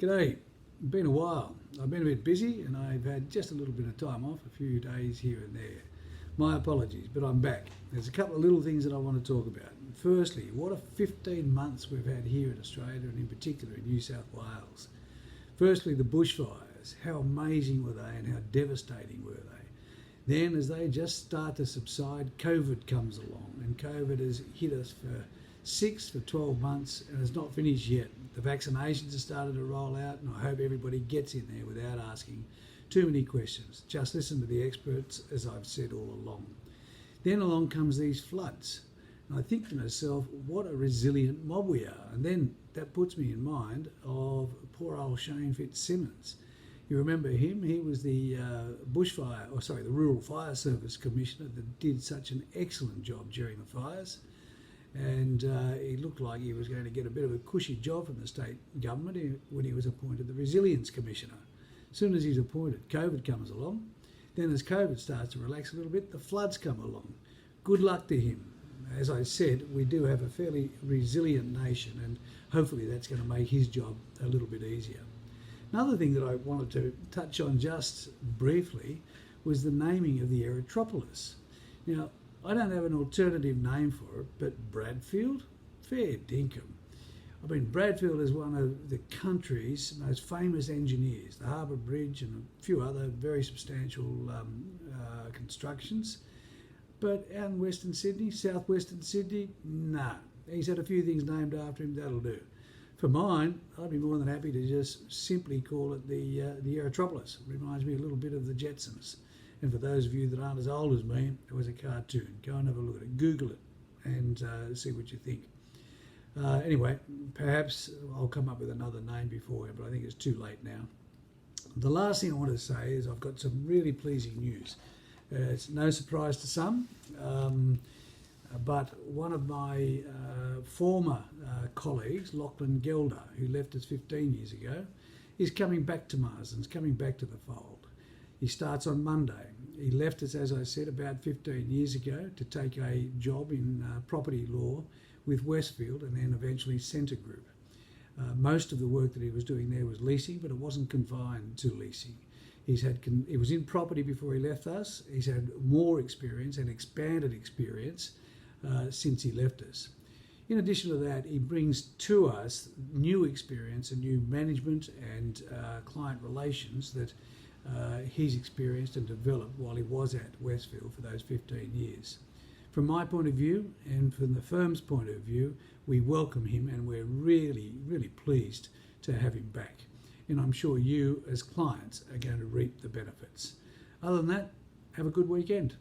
G'day, been a while. I've been a bit busy and I've had just a little bit of time off, a few days here and there. My apologies, but I'm back. There's a couple of little things that I want to talk about. Firstly, what a 15 months we've had here in Australia and in particular in New South Wales. Firstly, the bushfires. How amazing were they and how devastating were they? Then as they just start to subside, COVID comes along and COVID has hit us for 12 months and it's not finished yet. The vaccinations have started to roll out and I hope everybody gets in there without asking too many questions. Just listen to the experts, as I've said all along. Then along comes these floods. And I think to myself, what a resilient mob we are. And then that puts me in mind of poor old Shane Fitzsimmons. You remember him? He was the the Rural Fire Service Commissioner that did such an excellent job during the fires. And he looked like he was going to get a bit of a cushy job from the state government when he was appointed the Resilience Commissioner. As soon as he's appointed, COVID comes along. Then as COVID starts to relax a little bit, the floods come along. Good luck to him. As I said, we do have a fairly resilient nation and hopefully that's going to make his job a little bit easier. Another thing that I wanted to touch on just briefly was the naming of the Aerotropolis. Now, I don't have an alternative name for it, but Bradfield? Fair dinkum. I mean, Bradfield is one of the country's most famous engineers, the Harbour Bridge and a few other very substantial constructions. But out in Western Sydney, southwestern Sydney, nah. He's had a few things named after him, that'll do. For mine, I'd be more than happy to just simply call it the Aerotropolis. It reminds me a little bit of the Jetsons. And for those of you that aren't as old as me, it was a cartoon. Go and have a look at it. Google it and see what you think. Anyway, perhaps I'll come up with another name before you, but I think it's too late now. The last thing I want to say is I've got some really pleasing news. It's no surprise to some, but one of my former colleagues, Lachlan Gelder, who left us 15 years ago, is coming back to Marsdens, coming back to the fold. He starts on Monday. He left us, as I said, about 15 years ago to take a job in property law with Westfield and then eventually Centre Group. Most of the work that he was doing there was leasing, but it wasn't confined to leasing. He was in property before he left us. He's had more experience and expanded experience since he left us. In addition to that, he brings to us new experience and new management and client relations that he's experienced and developed while he was at Westfield for those 15 years. From my point of view and from the firm's point of view, we welcome him and we're really, really pleased to have him back. And I'm sure you as clients are going to reap the benefits. Other than that, have a good weekend.